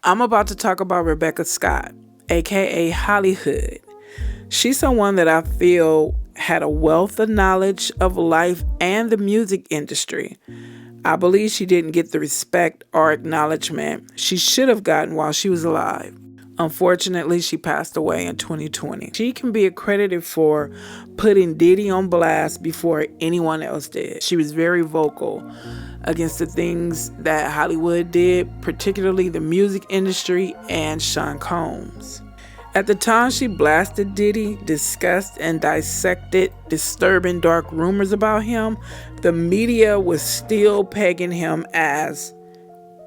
I'm about to talk about Rebecca Scott, aka Hollywood. She's someone that I feel had a wealth of knowledge of life and the music industry. I believe she didn't get the respect or acknowledgement she should have gotten while she was alive. Unfortunately, she passed away in 2020. She can be accredited for putting Diddy on blast before anyone else did. She was very vocal against the things that Hollywood did, particularly the music industry and Sean Combs. At the time she blasted Diddy, discussed and dissected disturbing dark rumors about him, the media was still pegging him as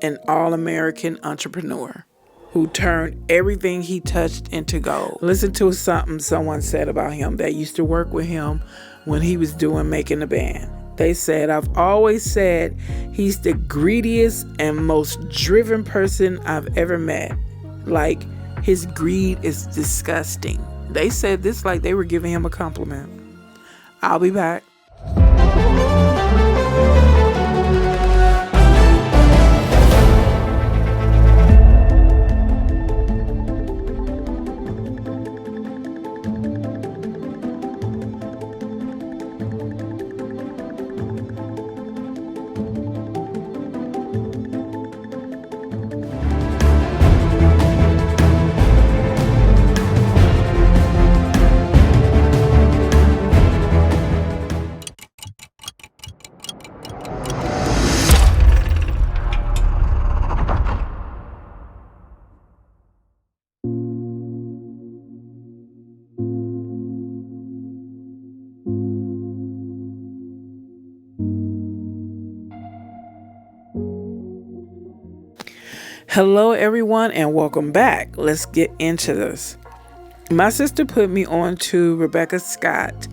an all-American entrepreneur who turned everything he touched into gold. Listen to something someone said about him that used to work with him when he was making the band. They said, "I've always said he's the greediest and most driven person I've ever met. Like, his greed is disgusting." They said this like they were giving him a compliment. I'll be back. Hello everyone and welcome back. Let's get into this. My sister put me on to Rebecca Scott,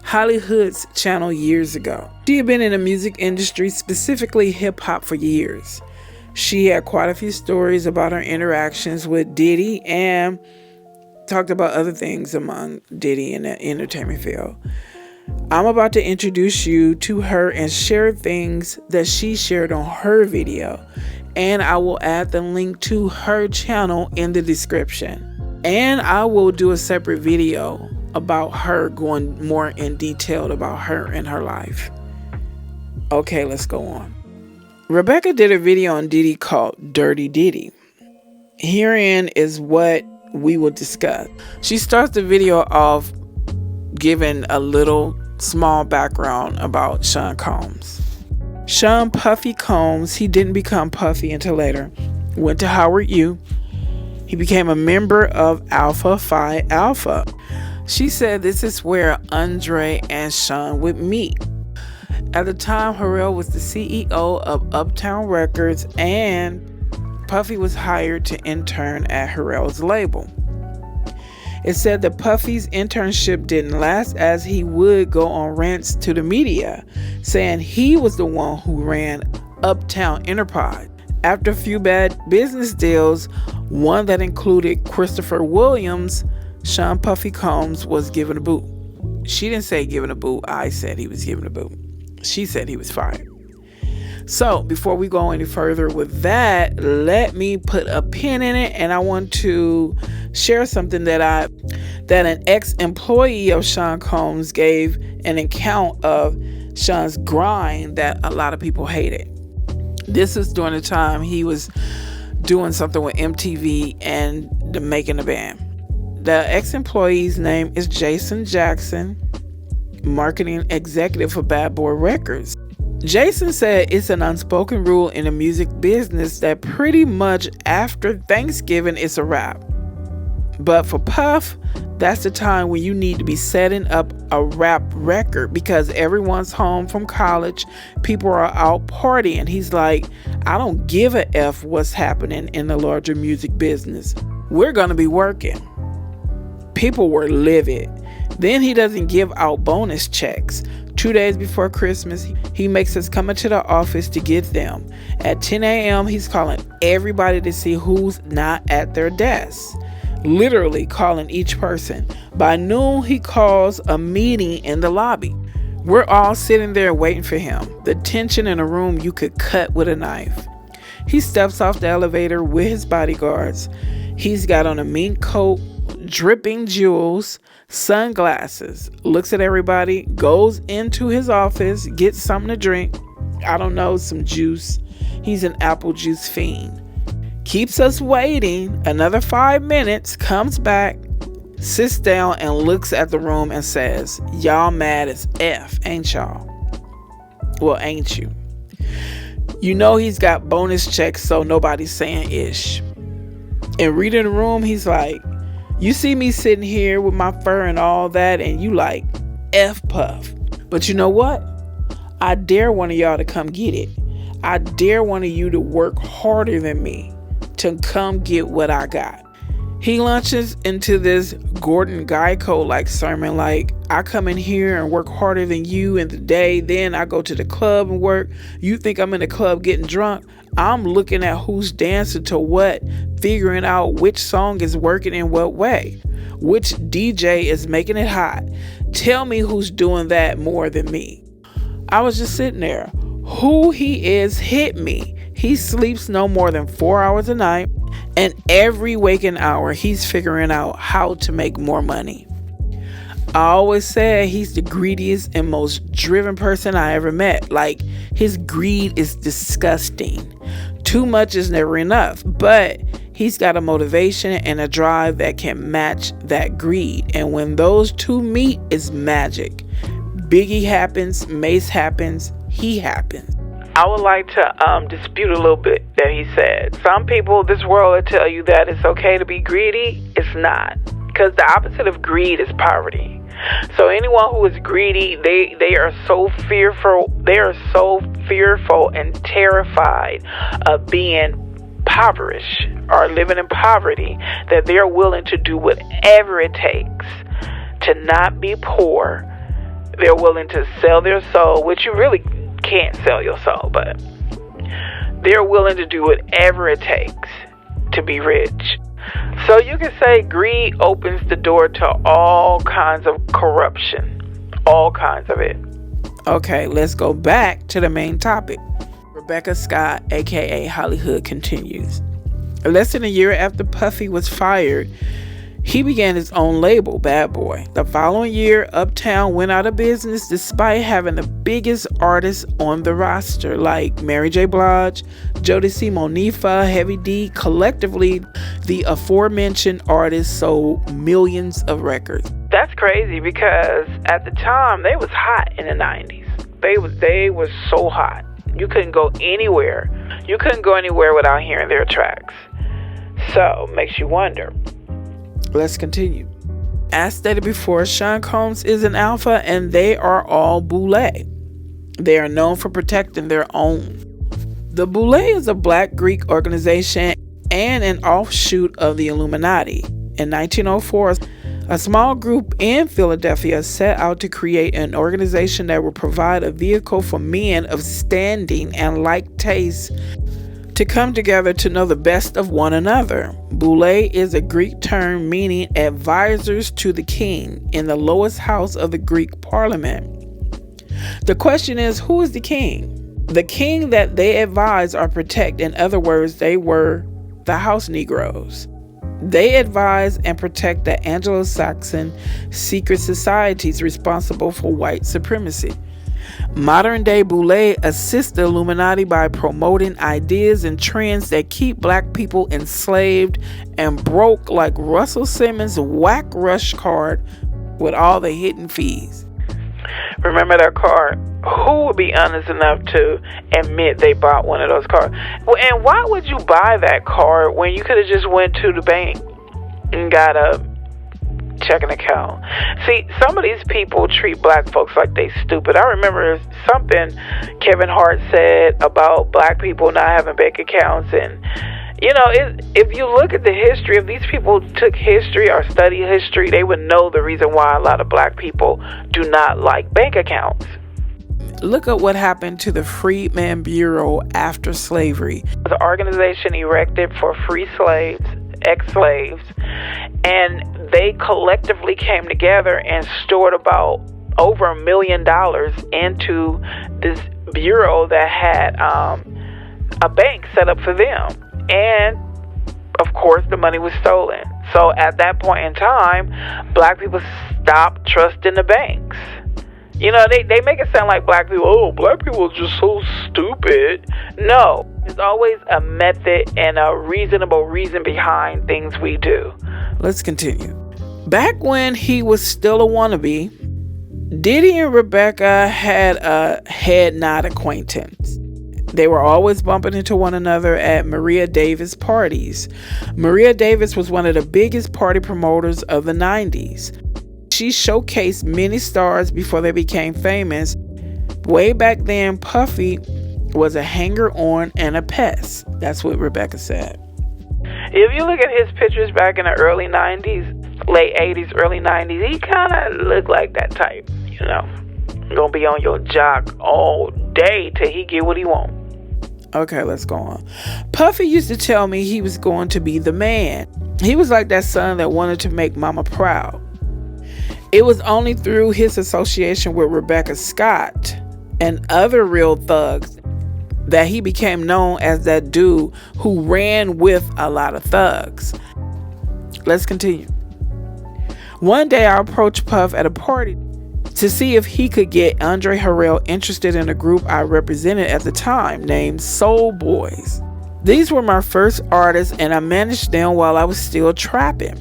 Hollywood's channel years ago. She had been in the music industry, specifically hip hop, for years. She had quite a few stories about her interactions with Diddy and talked about other things among Diddy in the entertainment field. I'm about to introduce you to her and share things that she shared on her video. And I will add the link to her channel in the description. And I will do a separate video about her, going more in detail about her and her life. Okay, let's go on. Rebecca did a video on Diddy called Dirty Diddy. Herein is what we will discuss. She starts the video off giving a little small background about Sean Combs. Sean Puffy Combs, he didn't become Puffy until later, went to Howard U. He became a member of Alpha Phi Alpha. She said this is where Andre and Sean would meet. At the time, Harrell was the CEO of Uptown Records and Puffy was hired to intern at Harrell's label. It said that Puffy's internship didn't last, as he would go on rants to the media, saying he was the one who ran Uptown Enterprise. After a few bad business deals, one that included Christopher Williams, Sean Puffy Combs was given a boot. She didn't say given a boot. I said he was given a boot. She said he was fired. So before we go any further with that, let me put a pin in it, and I want to share something that an ex-employee of Sean Combs gave an account of Sean's grind that a lot of people hated. This is during the time he was doing something with MTV and making the band. The ex-employee's name is Jayson Jackson, marketing executive for Bad Boy Records. Jayson said it's an unspoken rule in the music business that pretty much after Thanksgiving it's a wrap. But for Puff, that's the time when you need to be setting up a rap record because everyone's home from college, people are out partying. He's like, I don't give a F what's happening in the larger music business. We're going to be working. People were livid. Then he doesn't give out bonus checks. 2 days before Christmas, he makes us come into the office to get them. At 10 a.m., he's calling everybody to see who's not at their desk. Literally calling each person. By noon, he calls a meeting in the lobby. We're all sitting there waiting for him. The tension in a room you could cut with a knife. He steps off the elevator with his bodyguards. He's got on a mink coat, dripping jewels, sunglasses, looks at everybody, goes into his office, gets something to drink. I don't know, some juice. He's an apple juice fiend. Keeps us waiting another 5 minutes, comes back, sits down and looks at the room and says, "Y'all mad as F, ain't y'all?" Well, ain't you? You know he's got bonus checks, so nobody's saying ish. And reading the room, he's like, "You see me sitting here with my fur and all that, and you like F puff. But you know what? I dare one of y'all to come get it. I dare one of you to work harder than me to come get what I got." He launches into this Gordon Gekko-like sermon like, "I come in here and work harder than you in the day, then I go to the club and work. You think I'm in the club getting drunk? I'm looking at who's dancing to what, figuring out which song is working in what way, which DJ is making it hot. Tell me who's doing that more than me." I was just sitting there. Who he is hit me. He sleeps no more than 4 hours a night, and every waking hour he's figuring out how to make more money. I always said he's the greediest and most driven person I ever met. Like, his greed is disgusting. Too much is never enough, but he's got a motivation and a drive that can match that greed. And when those two meet, it's magic. Biggie happens, Mace happens, he happens. I would like to dispute a little bit that he said. Some people, this world will tell you that it's okay to be greedy. It's not. Because the opposite of greed is poverty. So anyone who is greedy, they are so fearful. They are so fearful and terrified of being impoverished or living in poverty that they're willing to do whatever it takes to not be poor. They're willing to sell their soul, which you really can't sell your soul, but they're willing to do whatever it takes to be rich. So you can say greed opens the door to all kinds of corruption, all kinds of it. Okay, let's go back to the main topic. Rebecca Scott, aka Hollywood, continues. Less than a year after Puffy was fired, he began his own label, Bad Boy. The following year, Uptown went out of business despite having the biggest artists on the roster, like Mary J. Blige, Jodeci, Monifa, Heavy D. Collectively, the aforementioned artists sold millions of records. That's crazy because at the time, they was hot in the 90s. They was so hot. You couldn't go anywhere. You couldn't go anywhere without hearing their tracks. So, makes you wonder. Let's continue. As stated before, Sean Combs is an alpha and they are all Boule. They are known for protecting their own. The Boule is a black Greek organization and an offshoot of the Illuminati. In 1904, a small group in Philadelphia set out to create an organization that would provide a vehicle for men of standing and like taste to come together to know the best of one another. Boule is a Greek term meaning advisors to the king in the lowest house of the Greek parliament. The question is, who is the king? The king that they advise or protect. In other words, they were the house Negroes. They advise and protect the Anglo-Saxon secret societies responsible for white supremacy. Modern-day Boule assists the Illuminati by promoting ideas and trends that keep black people enslaved and broke, like Russell Simmons' whack rush card with all the hidden fees. Remember that card? Who would be honest enough to admit they bought one of those cards? Well, and why would you buy that card when you could have just went to the bank and got a checking account? See, some of these people treat black folks like they stupid. I remember something Kevin Hart said about black people not having bank accounts, and you know, if you look at the history, if these people took history or study history, they would know the reason why a lot of black people do not like bank accounts. Look at what happened to the Freedmen Bureau after slavery. The organization erected for free slaves, ex-slaves, and they collectively came together and stored about over $1 million into this bureau that had a bank set up for them. And of course, the money was stolen. So at that point in time, black people stopped trusting the banks. You know, they make it sound like black people are just so stupid. No, there's always a method and a reasonable reason behind things we do. Let's continue. Back when he was still a wannabe, Diddy and Rebecca had a head nod acquaintance. They were always bumping into one another at Maria Davis parties. Maria Davis was one of the biggest party promoters of the 90s. She showcased many stars before they became famous. Way back then, Puffy was a hanger-on and a pest. That's what Rebecca said. If you look at his pictures back in the early 90s, late 80s, early 90s, he kind of looked like that type, you know. Gonna be on your jock all day till he get what he want. Okay, let's go on. Puffy used to tell me he was going to be the man. He was like that son that wanted to make mama proud. It was only through his association with Rebecca Scott and other real thugs that he became known as that dude who ran with a lot of thugs. Let's continue. One day I approached Puff at a party to see if he could get Andre Harrell interested in a group I represented at the time named Soul Boys. These were my first artists and I managed them while I was still trapping.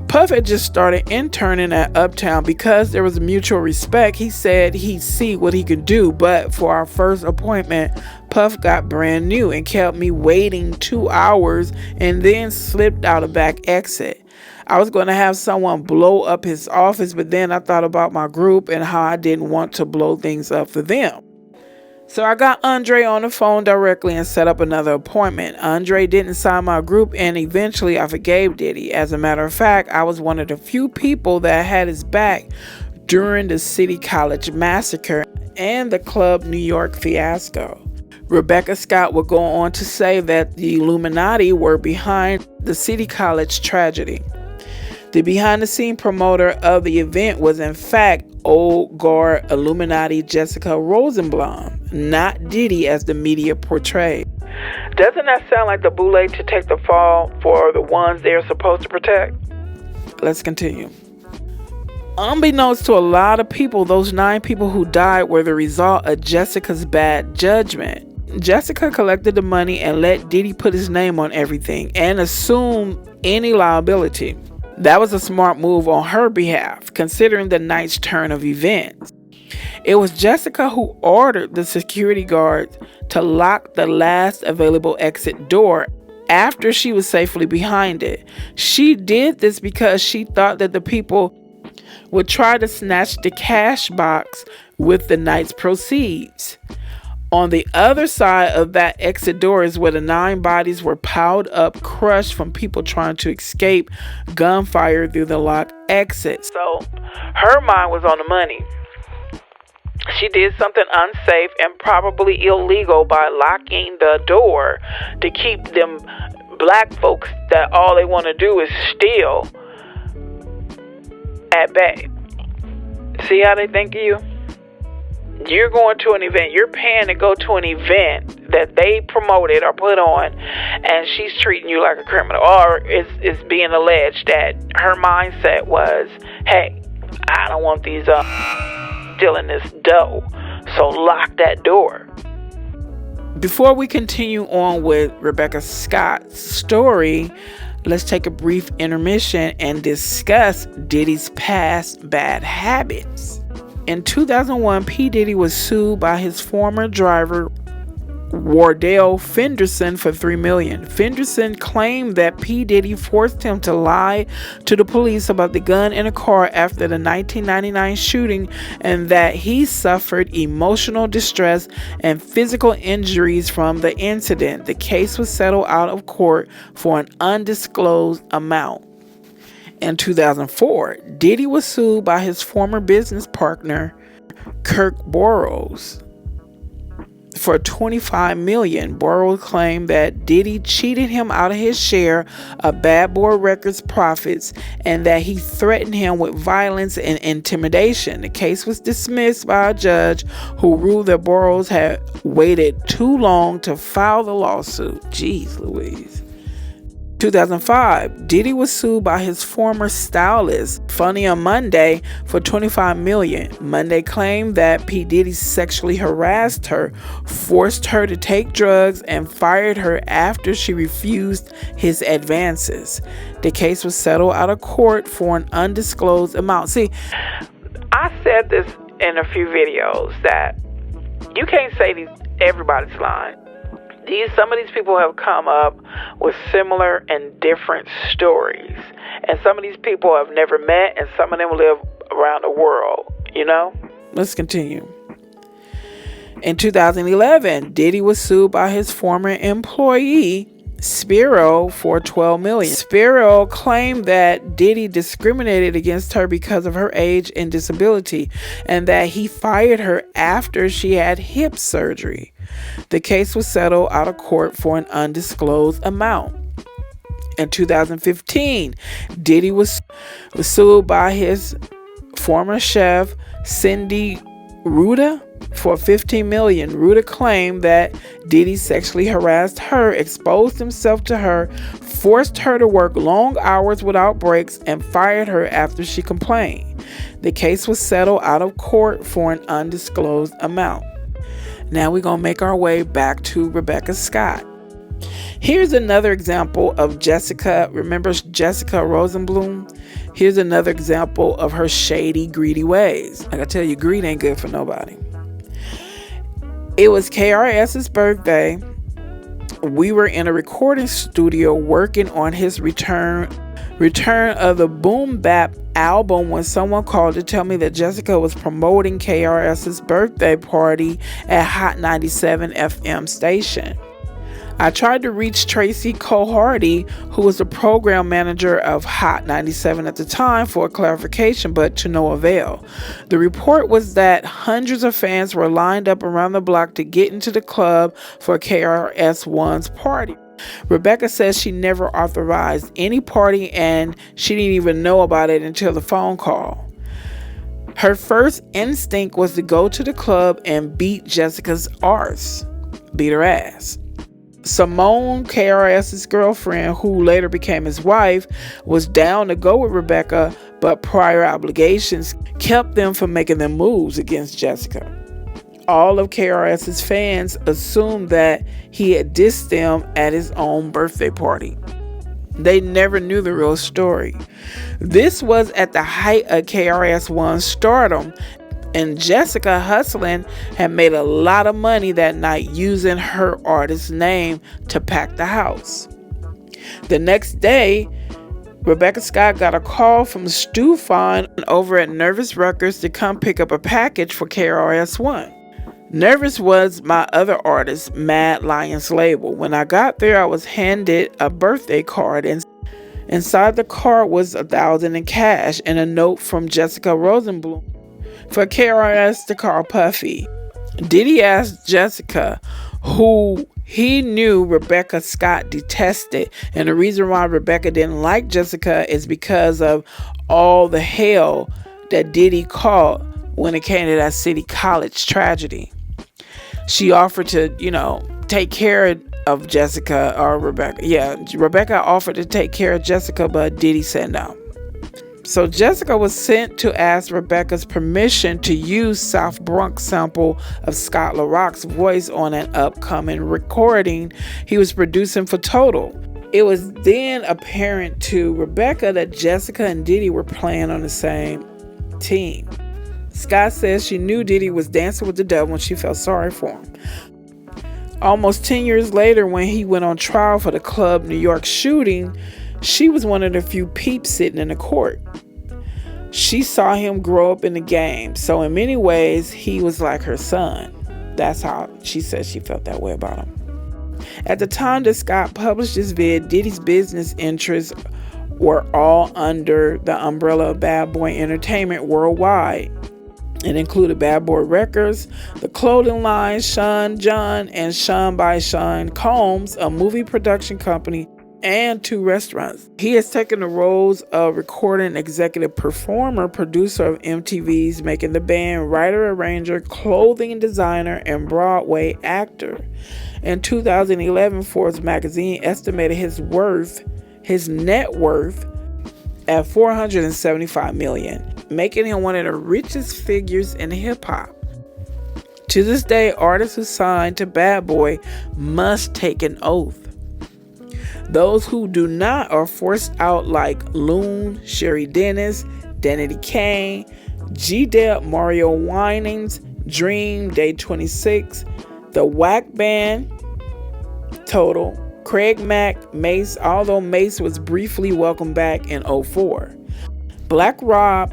Puff had just started interning at Uptown. Because there was mutual respect, he said he'd see what he could do, but for our first appointment, Puff got brand new and kept me waiting 2 hours and then slipped out a back exit. I was going to have someone blow up his office, but then I thought about my group and how I didn't want to blow things up for them. So I got Andre on the phone directly and set up another appointment. Andre didn't sign my group and eventually I forgave Diddy. As a matter of fact, I was one of the few people that had his back during the City College massacre and the Club New York fiasco. Rebecca Scott would go on to say that the Illuminati were behind the City College tragedy. The behind-the-scene promoter of the event was in fact old guard Illuminati Jessica Rosenblum, not Diddy as the media portrayed. Doesn't that sound like the Boule to take the fall for the ones they're supposed to protect? Let's continue. Unbeknownst to a lot of people, those 9 people who died were the result of Jessica's bad judgment. Jessica collected the money and let Diddy put his name on everything and assume any liability. That was a smart move on her behalf, considering the night's turn of events. It was Jessica who ordered the security guards to lock the last available exit door after she was safely behind it. She did this because she thought that the people would try to snatch the cash box with the night's proceeds. On the other side of that exit door is where the 9 bodies were piled up, crushed from people trying to escape gunfire through the locked exit. So her mind was on the money. She did something unsafe and probably illegal by locking the door to keep them black folks that all they want to do is steal at bay. See how they think of you? You're going to an event, you're paying to go to an event that they promoted or put on, and she's treating you like a criminal. Or it's being alleged that her mindset was, hey, I don't want these stealing this dough, so lock that door. Before we continue on with Rebecca Scott's story, let's take a brief intermission and discuss Diddy's past bad habits. In 2001, P. Diddy was sued by his former driver, Wardell Fenderson, for $3 million. Fenderson claimed that P. Diddy forced him to lie to the police about the gun in a car after the 1999 shooting and that he suffered emotional distress and physical injuries from the incident. The case was settled out of court for an undisclosed amount. In 2004, Diddy was sued by his former business partner, Kirk Burroughs, for $25 million. Boule claimed that Diddy cheated him out of his share of Bad Boy Records profits and that he threatened him with violence and intimidation. The case was dismissed by a judge who ruled that Boule had waited too long to file the lawsuit. Jeez Louise. 2005, Diddy was sued by his former stylist, Funny on Monday, for $25 million. Monday claimed that P. Diddy sexually harassed her, forced her to take drugs, and fired her after she refused his advances. The case was settled out of court for an undisclosed amount. See, I said this in a few videos that you can't say everybody's lying. Some of these people have come up with similar and different stories. And some of these people have never met, and some of them live around the world, you know? Let's continue. In 2011, Diddy was sued by his former employee, Spiro, for $12 million. Spiro claimed that Diddy discriminated against her because of her age and disability, and that he fired her after she had hip surgery. The case was settled out of court for an undisclosed amount. In 2015, Diddy was sued by his former chef, Cindy Ruda, for $15 million. Ruda claimed that Diddy sexually harassed her, exposed himself to her, forced her to work long hours without breaks, and fired her after she complained. The case was settled out of court for an undisclosed amount. Now we're going to make our way back to Rebecca Scott. Here's another example of Jessica. Remember Jessica Rosenblum? Here's another example of her shady, greedy ways. Like I tell you, greed ain't good for nobody. It was KRS's birthday. We were in a recording studio working on his return of the Boom Bap album when someone called to tell me that Jessica was promoting KRS's birthday party at Hot 97 FM station. I tried to reach Tracy Cohardy, who was the program manager of Hot 97 at the time, for a clarification, but to no avail. The report was that hundreds of fans were lined up around the block to get into the club for KRS-One's party. Rebecca says she never authorized any party and she didn't even know about it until the phone call. Her first instinct was to go to the club and beat Jessica's arse, beat her ass. Simone, KRS's girlfriend, who later became his wife, was down to go with Rebecca, but prior obligations kept them from making their moves against Jessica. All of KRS's fans assumed that he had dissed them at his own birthday party. They never knew the real story. This was at the height of KRS-One's stardom, and Jessica hustling had made a lot of money that night using her artist name to pack the house. The next day, Rebecca Scott got a call from Stu Fine over at Nervous Records to come pick up a package for KRS-One. Nervous was my other artist, Mad Lion's label. When I got there, I was handed a birthday card, and inside the card was $1,000 in cash and a note from Jessica Rosenblum for KRS to call Puffy. Diddy asked Jessica, who he knew Rebecca Scott detested, and the reason why Rebecca didn't like Jessica is because of all the hell that Diddy caught when it came to that City College tragedy. She offered to, take care of Jessica or Rebecca. Yeah, Rebecca offered to take care of Jessica, but Diddy said no. So Jessica was sent to ask Rebecca's permission to use South Bronx sample of Scott LaRock's voice on an upcoming recording he was producing for Total. It was then apparent to Rebecca that Jessica and Diddy were playing on the same team. Scott says she knew Diddy was dancing with the devil and she felt sorry for him. Almost 10 years later, when he went on trial for the Club New York shooting, she was one of the few peeps sitting in the court. She saw him grow up in the game, so in many ways, he was like her son. That's how she says she felt that way about him. At the time that Scott published this vid, Diddy's business interests were all under the umbrella of Bad Boy Entertainment worldwide. It included Bad Boy Records, the clothing line Sean John and Sean by Sean Combs, a movie production company, and 2 restaurants. He has taken the roles of recording executive performer, producer of MTV's Making the Band, writer, arranger, clothing designer, and Broadway actor. In 2011, Forbes magazine estimated his net worth at $475 million, making him one of the richest figures in hip-hop. To this day, artists who signed to Bad Boy must take an oath. Those who do not are forced out, like Loon, Sherry Dennis, Danity Kane, G-Dep, Mario Winans, Dream, Day 26, The Whack Band, Total, Craig Mack, Mace, although Mace was briefly welcomed back in 2004, Black Rob,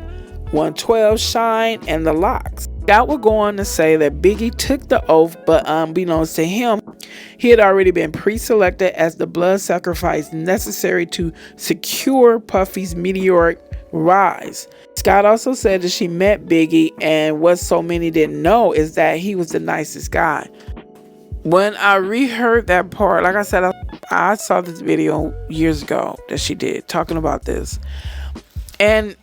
112, Shine, and The Lox. Scott would go on to say that Biggie took the oath, but unbeknownst to him, he had already been pre-selected as the blood sacrifice necessary to secure Puffy's meteoric rise. Scott also said that she met Biggie, and what so many didn't know is that he was the nicest guy. When I reheard that part, like I said, I saw this video years ago that she did talking about this. And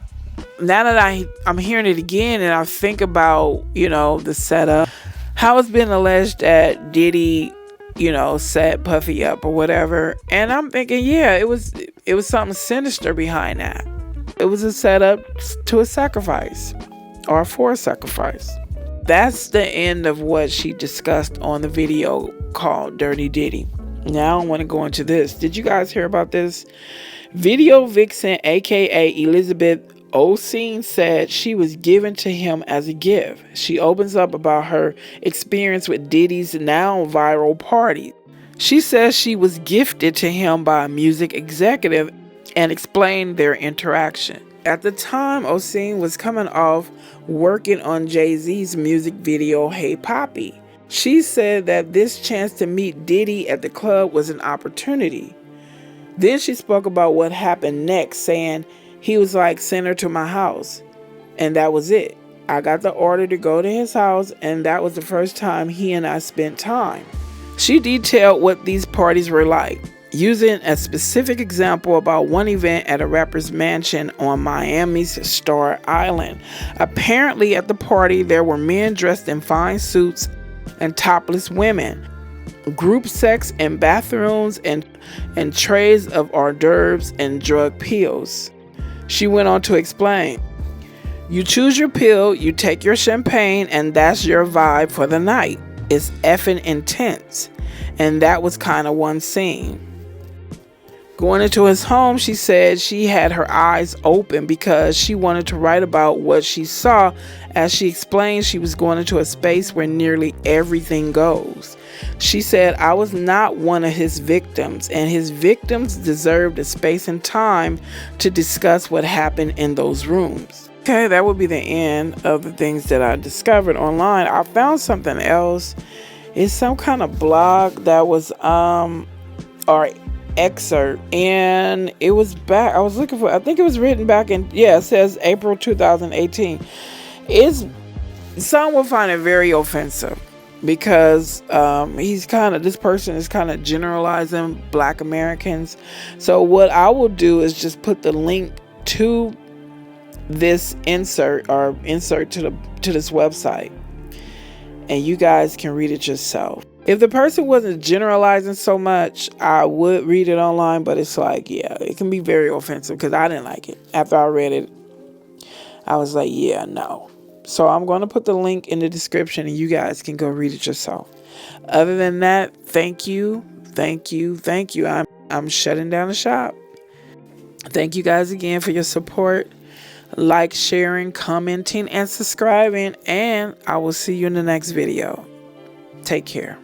now that I'm hearing it again and I think about, the setup, how it's been alleged that Diddy, set Puffy up or whatever. And I'm thinking, yeah, it was something sinister behind that. It was a setup to a sacrifice or for a sacrifice. That's the end of what she discussed on the video called Dirty Diddy. Now I want to go into this. Did you guys hear about this? Video Vixen, aka Elizabeth Oseen, said she was given to him as a gift. She opens up about her experience with Diddy's now viral party. She says she was gifted to him by a music executive and explained their interaction. At the time, Oseen was coming off working on Jay-Z's music video, Hey Papi. She said that this chance to meet Diddy at the club was an opportunity. Then she spoke about what happened next, saying he was like, send her to my house. And that was it. I got the order to go to his house, and that was the first time he and I spent time. She detailed what these parties were like, using a specific example about one event at a rapper's mansion on Miami's Star Island. Apparently at the party there were men dressed in fine suits and topless women, group sex in bathrooms, and trays of hors d'oeuvres and drug pills. She went on to explain, you choose your pill, you take your champagne, and that's your vibe for the night. It's effing intense. And that was kind of one scene. Going into his home, she said she had her eyes open because she wanted to write about what she saw. As she explained, she was going into a space where nearly everything goes. She said, I was not one of his victims, and his victims deserved a space and time to discuss what happened in those rooms. Okay, that would be the end of the things that I discovered online. I found something else. It's some kind of blog that was or excerpt, and it was back. I was looking for, I think it was written back in, it says April 2018. Some will find it very offensive because this person is kind of generalizing Black Americans. So what I will do is just put the link to this insert to this website, and you guys can read it yourself. If the person wasn't generalizing so much, I would read it online, but it's like, it can be very offensive because I didn't like it. After I read it, I was like, no. So I'm going to put the link in the description and you guys can go read it yourself. Other than that, thank you. I'm shutting down the shop. Thank you guys again for your support. Like, sharing, commenting, and subscribing, and I will see you in the next video. Take care.